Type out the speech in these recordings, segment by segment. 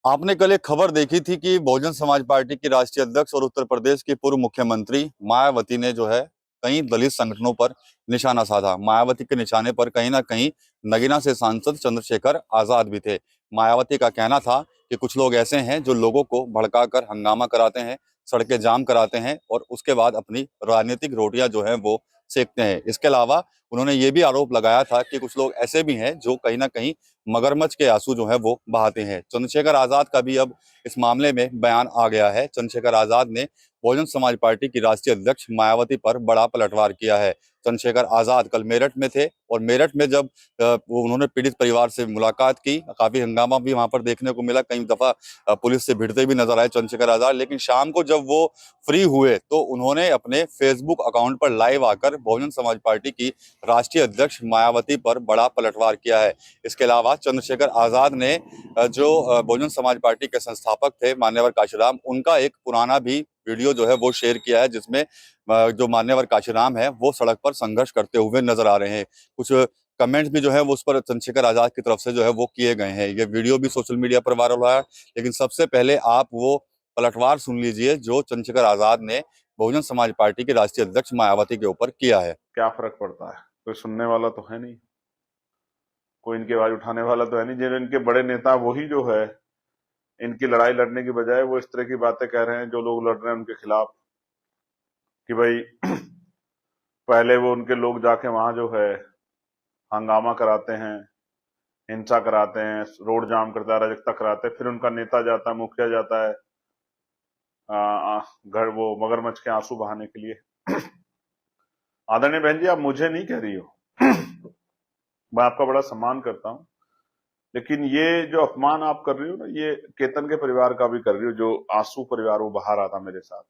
आपने कल एक खबर देखी थी कि बहुजन समाज पार्टी की राष्ट्रीय अध्यक्ष और उत्तर प्रदेश की पूर्व मुख्यमंत्री मायावती ने जो है कई दलित संगठनों पर निशाना साधा। मायावती के निशाने पर कहीं ना कहीं नगीना से सांसद चंद्रशेखर आजाद भी थे। मायावती का कहना था कि कुछ लोग ऐसे हैं जो लोगों को भड़काकर हंगामा कराते हैं, सड़कें जाम कराते हैं और उसके बाद अपनी राजनीतिक रोटियां जो है वो सेकते हैं। इसके अलावा उन्होंने ये भी आरोप लगाया था कि कुछ लोग ऐसे भी हैं जो कहीं ना कहीं मगरमच्छ के आंसू जो है वो बहाते हैं। चंद्रशेखर आजाद का भी अब इस मामले में बयान आ गया है। चंद्रशेखर आजाद ने बहुजन समाज पार्टी की राष्ट्रीय अध्यक्ष मायावती पर बड़ा पलटवार किया है। चंद्रशेखर आजाद कल मेरठ में थे और मेरठ में जब वो उन्होंने पीड़ित परिवार से मुलाकात की, काफी हंगामा भी वहां पर देखने को मिला। कई दफा पुलिस से भिड़ते भी नजर आए चंद्रशेखर आजाद। लेकिन शाम को जब वो फ्री हुए तो उन्होंने अपने फेसबुक अकाउंट पर लाइव आकर बहुजन समाज पार्टी की राष्ट्रीय अध्यक्ष मायावती पर बड़ा पलटवार किया है। इसके अलावा चंद्रशेखर आजाद ने जो बहुजन समाज पार्टी के संस्थापक थे मान्यवर काशीराम, उनका एक पुराना भी वीडियो जो है वो शेयर किया है, जिसमें जो मान्यवर काशीराम है वो सड़क पर संघर्ष करते हुए नजर आ रहे हैं। कुछ कमेंट्स भी जो है वो उस पर चंद्रशेखर आजाद की तरफ से जो है वो किए गए हैं। ये वीडियो भी सोशल मीडिया पर वायरल हुआ है। लेकिन सबसे पहले आप वो पलटवार सुन लीजिए जो चंद्रशेखर आजाद ने बहुजन समाज पार्टी के राष्ट्रीय अध्यक्ष मायावती के ऊपर किया है। क्या फर्क पड़ता है? कोई सुनने वाला तो है नहीं, कोई इनकी आवाज उठाने वाला तो है नहीं। जो इनके बड़े नेता वही जो है इनकी लड़ाई लड़ने की बजाय वो इस तरह की बातें कह रहे हैं जो लोग लड़ रहे हैं उनके खिलाफ, कि भाई पहले वो उनके लोग जाके वहां जो है हंगामा कराते हैं, हिंसा कराते हैं, रोड जाम करता है, अराजकता कराते हैं, फिर उनका नेता जाता है, मुखिया जाता है घर वो मगरमच्छ के आंसू बहाने के लिए। आदरणीय बहन जी, आप मुझे नहीं कह रही हो, मैं आपका बड़ा सम्मान करता हूं, लेकिन ये जो अपमान आप कर रही हो ना, ये केतन के परिवार का भी कर रही हो, जो आंसू परिवार वो बहा रहा था मेरे साथ,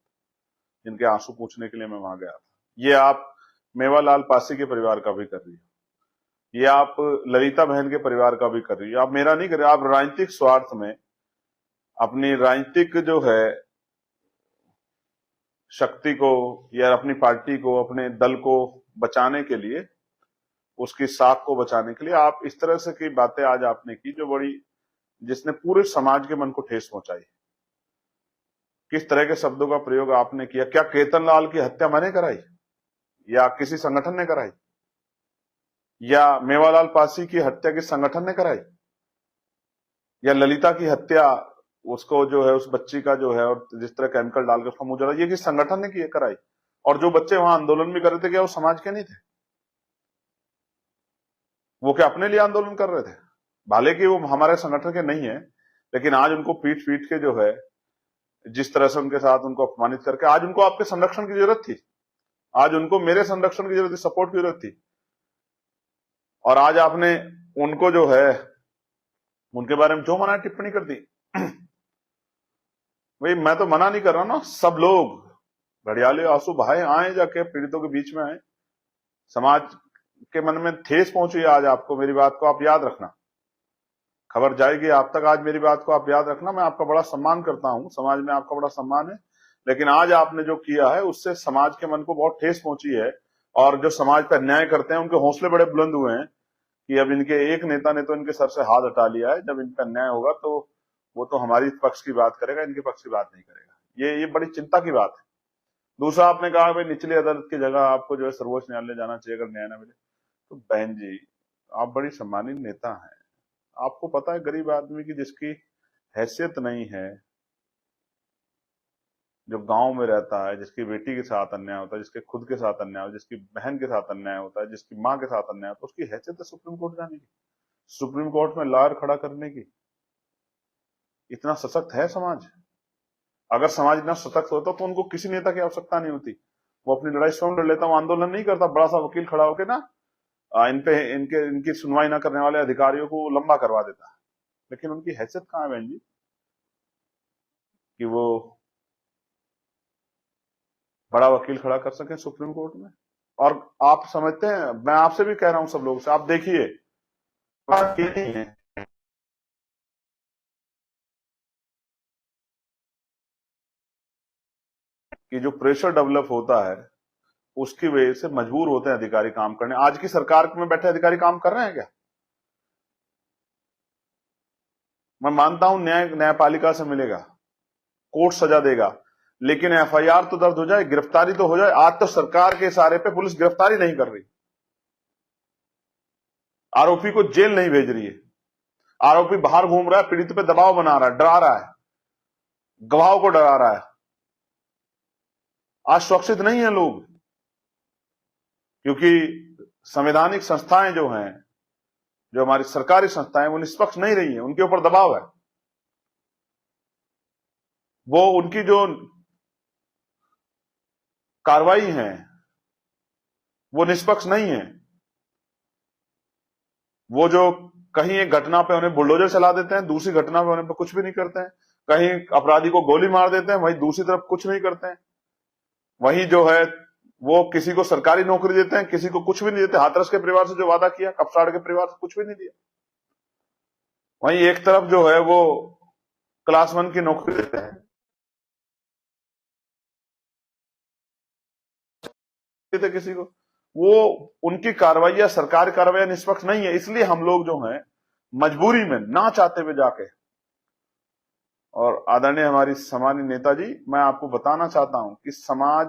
जिनके आंसू पूछने के लिए मैं वहां गया था। ये आप मेवालाल पासी के परिवार का भी कर रही हो, ये आप ललिता बहन के परिवार का भी कर रही हो। आप मेरा नहीं कर रही, आप राजनीतिक स्वार्थ में अपनी राजनीतिक जो है शक्ति को या अपनी पार्टी को, अपने दल को बचाने के लिए, उसकी साख को बचाने के लिए आप इस तरह से की बातें आज आपने की जो बड़ी, जिसने पूरे समाज के मन को ठेस पहुंचाई। किस तरह के शब्दों का प्रयोग आपने किया? क्या केतन लाल की हत्या मैंने कराई या किसी संगठन ने कराई? या मेवालाल पासी की हत्या किस संगठन ने कराई? या ललिता की हत्या, उसको जो है उस बच्ची का जो है, और जिस तरह केमिकल डालकर उसका मुंह जला, ये किस संगठन ने की कराई? और जो बच्चे वहां आंदोलन भी कर रहे थे, क्या वो समाज के नहीं थे? वो क्या अपने लिए आंदोलन कर रहे थे? भले कि वो हमारे संगठन के नहीं है, लेकिन आज उनको पीट पीट के जो है, जिस तरह से उनके साथ उनको अपमानित करके, आज उनको आपके संरक्षण की जरूरत थी, आज उनको मेरे संरक्षण की जरूरत थी, सपोर्ट की जरूरत थी, और आज आपने उनको जो है उनके बारे में जो मना टिप्पणी कर दी। भाई मैं तो मना नहीं कर रहा ना, सब लोग घड़ियाले आंसू बहाए, आए जाके पीड़ितों के बीच में आए, समाज के मन में ठेस पहुंची आज आपको। मेरी बात को आप याद रखना, खबर जाएगी आप तक, आज मेरी बात को आप याद रखना। मैं आपका बड़ा सम्मान करता हूं, समाज में आपका बड़ा सम्मान है, लेकिन आज आपने जो किया है उससे समाज के मन को बहुत ठेस पहुंची है। और जो समाज पर अन्याय करते हैं उनके हौसले बड़े बुलंद हुए हैं कि अब इनके एक नेता ने तो इनके सर से हाथ हटा लिया है, जब इन पर अन्याय होगा तो वो तो हमारी पक्ष की बात करेगा, इनके पक्ष की बात नहीं करेगा। ये बड़ी चिंता की बात है। दूसरा, आपने कहा भाई निचली अदालत की जगह आपको जो है सर्वोच्च न्यायालय जाना चाहिए अगर न्याय ना मिले। तो बहन जी, आप बड़ी सम्मानित नेता हैं, आपको पता है गरीब आदमी की जिसकी हैसियत नहीं है, जो गांव में रहता है, जिसकी बेटी के साथ अन्याय होता है, जिसके खुद के साथ अन्याय होता है, जिसकी बहन के साथ अन्याय होता है, जिसकी माँ के साथ अन्याय होता है, उसकी हैसियत है सुप्रीम कोर्ट जाने की, सुप्रीम कोर्ट में लॉयर खड़ा करने की। इतना सशक्त है समाज। अगर समाज इतना सशक्त होता तो उनको किसी नेता की आवश्यकता नहीं होती, वो अपनी लड़ाई स्वयं लड़ लेता, वो आंदोलन नहीं करता, बड़ा सा वकील खड़ा होकर ना इन पे इनकी सुनवाई ना करने वाले अधिकारियों को लंबा करवा देता है। लेकिन उनकी हैसियत कहाँ है बहन जी कि वो बड़ा वकील खड़ा कर सके सुप्रीम कोर्ट में? और आप समझते हैं, मैं आपसे भी कह रहा हूं, सब लोग से, आप देखिए, बात ये नहीं है कि जो प्रेशर डेवलप होता है उसकी वजह से मजबूर होते हैं अधिकारी काम करने। आज की सरकार में बैठे अधिकारी काम कर रहे हैं क्या? मैं मानता हूं न्यायपालिका से मिलेगा, कोर्ट सजा देगा, लेकिन एफआईआर तो दर्ज हो जाए, गिरफ्तारी तो हो जाए। आज तो सरकार के इशारे पे पुलिस गिरफ्तारी नहीं कर रही, आरोपी को जेल नहीं भेज रही है, आरोपी बाहर घूम रहा है, पीड़ित पे दबाव बना रहा है, डरा रहा है, गवाहों को डरा रहा है। आज सुरक्षित नहीं है लोग, क्योंकि संवैधानिक संस्थाएं जो हैं, जो हमारी सरकारी संस्थाएं, वो निष्पक्ष नहीं रही हैं, उनके ऊपर दबाव है। वो उनकी जो कार्रवाई है वो निष्पक्ष नहीं है। वो जो कहीं एक घटना पे उन्हें बुलडोजर चला देते हैं, दूसरी घटना पे उन्हें कुछ भी नहीं करते हैं। कहीं अपराधी को गोली मार देते हैं, वहीं दूसरी तरफ कुछ नहीं करते हैं। वहीं जो है वो किसी को सरकारी नौकरी देते हैं, किसी को कुछ भी नहीं देते। हाथरस के परिवार से जो वादा किया, कपसाड़ के परिवार से कुछ भी नहीं दिया। वहीं एक तरफ जो है वो क्लास 1 की नौकरी देते हैं, देते किसी को। वो उनकी कार्रवाई, सरकारी कार्रवाई निष्पक्ष नहीं है। इसलिए हम लोग जो हैं मजबूरी में, ना चाहते हुए जाके, और आदरणीय हमारी सामान्य नेताजी, मैं आपको बताना चाहता हूं कि समाज,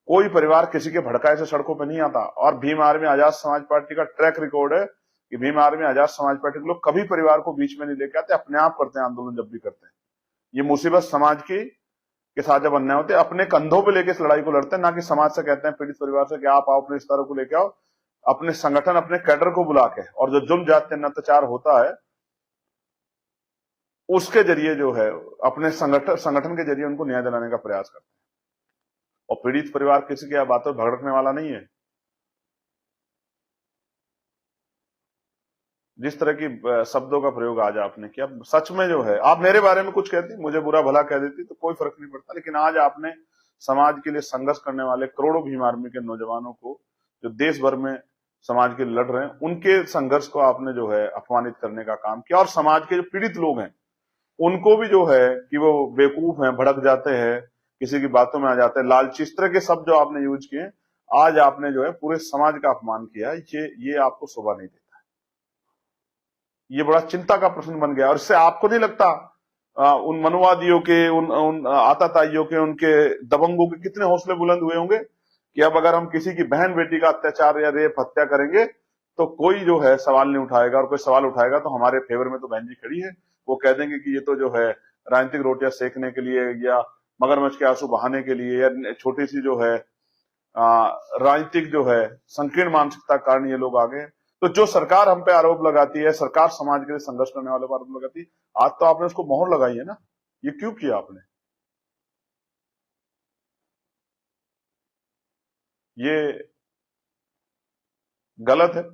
कोई परिवार किसी के भड़काए से सड़कों पर नहीं आता। और भीम आर्मी आजाद समाज पार्टी का ट्रैक रिकॉर्ड है कि भीम आर्मी आजाद समाज पार्टी के लोग कभी परिवार को बीच में नहीं लेके आते, अपने आप करते हैं आंदोलन जब भी करते हैं। ये मुसीबत समाज की के साथ जब अन्याय होते, अपने कंधों पे लेके इस लड़ाई को लड़ते हैं, ना कि समाज से कहते हैं, पीड़ित परिवार से कि आप आओ, अपने रिश्तेदारों को लेके आओ। अपने संगठन, अपने कैडर को बुला के, और जो जुल्म जातीय अत्याचार होता है उसके जरिए जो है अपने संगठन के जरिए उनको न्याय दिलाने का प्रयास करते हैं। और पीड़ित परिवार किसी की बातों पर भड़कने वाला नहीं है। जिस तरह की शब्दों का प्रयोग आज आपने किया, सच में जो है, आप मेरे बारे में कुछ कहती, मुझे बुरा भला कह देती तो कोई फर्क नहीं पड़ता, लेकिन आज आपने समाज के लिए संघर्ष करने वाले करोड़ों भीम आर्मी के नौजवानों को, जो देश भर में समाज के लिए लड़ रहे हैं, उनके संघर्ष को आपने जो है अपमानित करने का काम किया। और समाज के जो पीड़ित लोग हैं उनको भी जो है कि वो बेवकूफ हैं, भड़क जाते हैं, किसी की बातों में आ जाते हैं, लालची, इस तरह के शब्द जो आपने यूज किए, आज आपने जो है पूरे समाज का अपमान किया। ये आपको शोभा नहीं देता। ये बड़ा चिंता का प्रश्न बन गया। और इससे आपको नहीं लगता उन मनुवादियों के, उन आताताइयों के, उनके दबंगों के कितने हौसले बुलंद हुए होंगे कि अब अगर हम किसी की बहन बेटी का अत्याचार या रेप, हत्या करेंगे तो कोई जो है सवाल नहीं उठाएगा, और कोई सवाल उठाएगा तो हमारे फेवर में तो बहन जी खड़ी है, वो कह देंगे कि ये तो जो है राजनीतिक रोटियां सेकने के लिए, या मगरमच्छ के आंसू बहाने के लिए, या छोटी सी जो है राजनीतिक जो है संकीर्ण मानसिकता के कारण ये लोग आ गए। तो जो सरकार हम पे आरोप लगाती है, सरकार समाज के लिए संघर्ष करने वालों पर आरोप लगाती है, आज तो आपने उसको मोहर लगाई है ना। ये क्यों किया आपने? ये गलत है।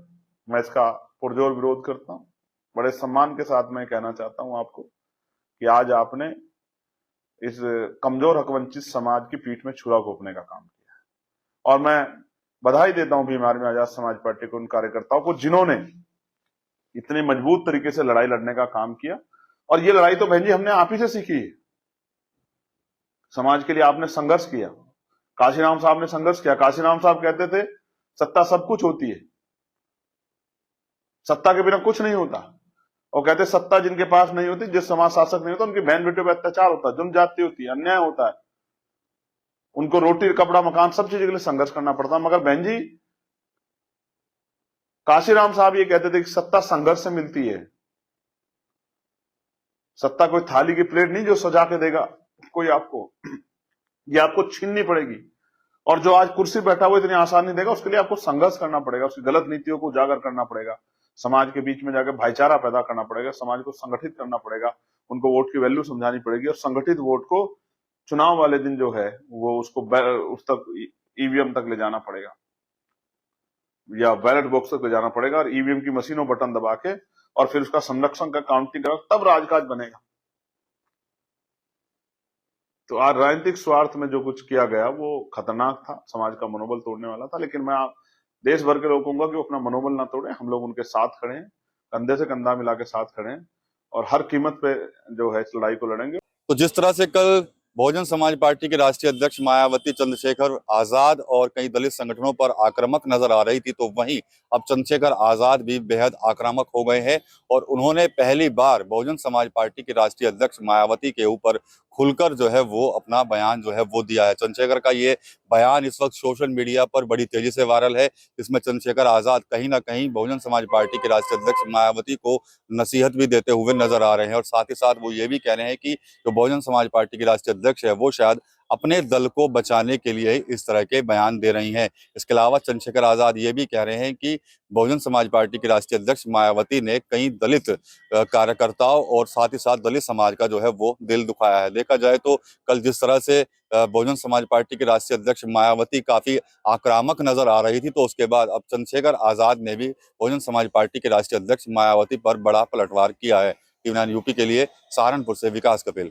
मैं इसका पुरजोर विरोध करता हूं। बड़े सम्मान के साथ मैं कहना चाहता हूं आपको कि आज आपने इस कमजोर हकवंचित समाज की पीठ में छुरा घोंपने का काम किया है। और मैं बधाई देता हूं भीम आर्मी आजाद समाज पार्टी को, उन कार्यकर्ताओं को जिन्होंने इतने मजबूत तरीके से लड़ाई लड़ने का काम किया। और ये लड़ाई तो बहन जी हमने आप ही से सीखी है। समाज के लिए आपने संघर्ष किया। काशीराम साहब ने संघर्ष किया। काशीराम साहब कहते थे सत्ता सब कुछ होती है, सत्ता के बिना कुछ नहीं होता। और कहते सत्ता जिनके पास नहीं होती, जिस समाज शासक नहीं होता, उनकी बहन बेटियों पर अत्याचार होता है, जुल्म जाती होती है, अन्याय होता है, उनको रोटी, कपड़ा, मकान, सब चीजों के लिए संघर्ष करना पड़ता है। मगर बहन जी, काशीराम साहब ये कहते थे कि सत्ता संघर्ष से मिलती है। सत्ता कोई थाली की प्लेट नहीं जो सजा के देगा कोई आपको, ये आपको छीननी पड़ेगी। और जो आज कुर्सी बैठा हुआ इतनी आसान नहीं देगा, उसके लिए आपको संघर्ष करना पड़ेगा, उसकी गलत नीतियों को उजागर करना पड़ेगा, समाज के बीच में जाकर भाईचारा पैदा करना पड़ेगा, समाज को संगठित करना पड़ेगा, उनको वोट की वैल्यू समझानी पड़ेगी, और संगठित वोट को चुनाव वाले दिन जो है वो उसको उस तक ईवीएम तक ले जाना पड़ेगा, या बैलेट बॉक्स तक ले जाना पड़ेगा, और ईवीएम की मशीनों बटन दबा के और फिर उसका संरक्षण का काउंटिंग करा, तब राजकाज बनेगा। तो आज राजनीतिक स्वार्थ में जो कुछ किया गया वो खतरनाक था, समाज का मनोबल तोड़ने वाला था। लेकिन मैं देश भर के लोगों को कहूंगा कि वो अपना मनोबल ना तोड़े, हम लोग उनके साथ खड़े हैं, कंधे से कंधा मिला के साथ खड़े हैं, और हर कीमत पे जो है इस लड़ाई को लड़ेंगे। तो जिस तरह से कल बहुजन समाज पार्टी के राष्ट्रीय अध्यक्ष मायावती चंद्रशेखर आजाद और कई दलित संगठनों पर आक्रामक नजर आ रही थी, तो वहीं अब चंद्रशेखर आजाद भी बेहद आक्रामक हो गए हैं और उन्होंने पहली बार बहुजन समाज पार्टी के राष्ट्रीय अध्यक्ष मायावती के ऊपर खुलकर जो है वो अपना बयान जो है वो दिया है। चंद्रशेखर का ये बयान इस वक्त सोशल मीडिया पर बड़ी तेजी से वायरल है। इसमें चंद्रशेखर आजाद कहीं ना कहीं बहुजन समाज पार्टी के राष्ट्रीय अध्यक्ष मायावती को नसीहत भी देते हुए नजर आ रहे हैं और साथ ही साथ वो ये भी कह रहे हैं कि जो बहुजन समाज पार्टी की राष्ट्रीय अध्यक्ष है वो शायद अपने दल को बचाने के लिए इस तरह के बयान दे रही हैं। इसके अलावा चंद्रशेखर आजाद ये भी कह रहे हैं कि बहुजन समाज पार्टी की राष्ट्रीय अध्यक्ष मायावती ने कई दलित कार्यकर्ताओं और साथ ही साथ दलित समाज का जो है वो दिल दुखाया है। देखा जाए तो कल जिस तरह से बहुजन समाज पार्टी की राष्ट्रीय अध्यक्ष मायावती काफी आक्रामक नजर आ रही थी, तो उसके बाद अब चंद्रशेखर आजाद ने भी बहुजन समाज पार्टी के राष्ट्रीय अध्यक्ष मायावती पर बड़ा पलटवार किया है। टीवी 9 यूपी के लिए सहारनपुर से विकास कपिल।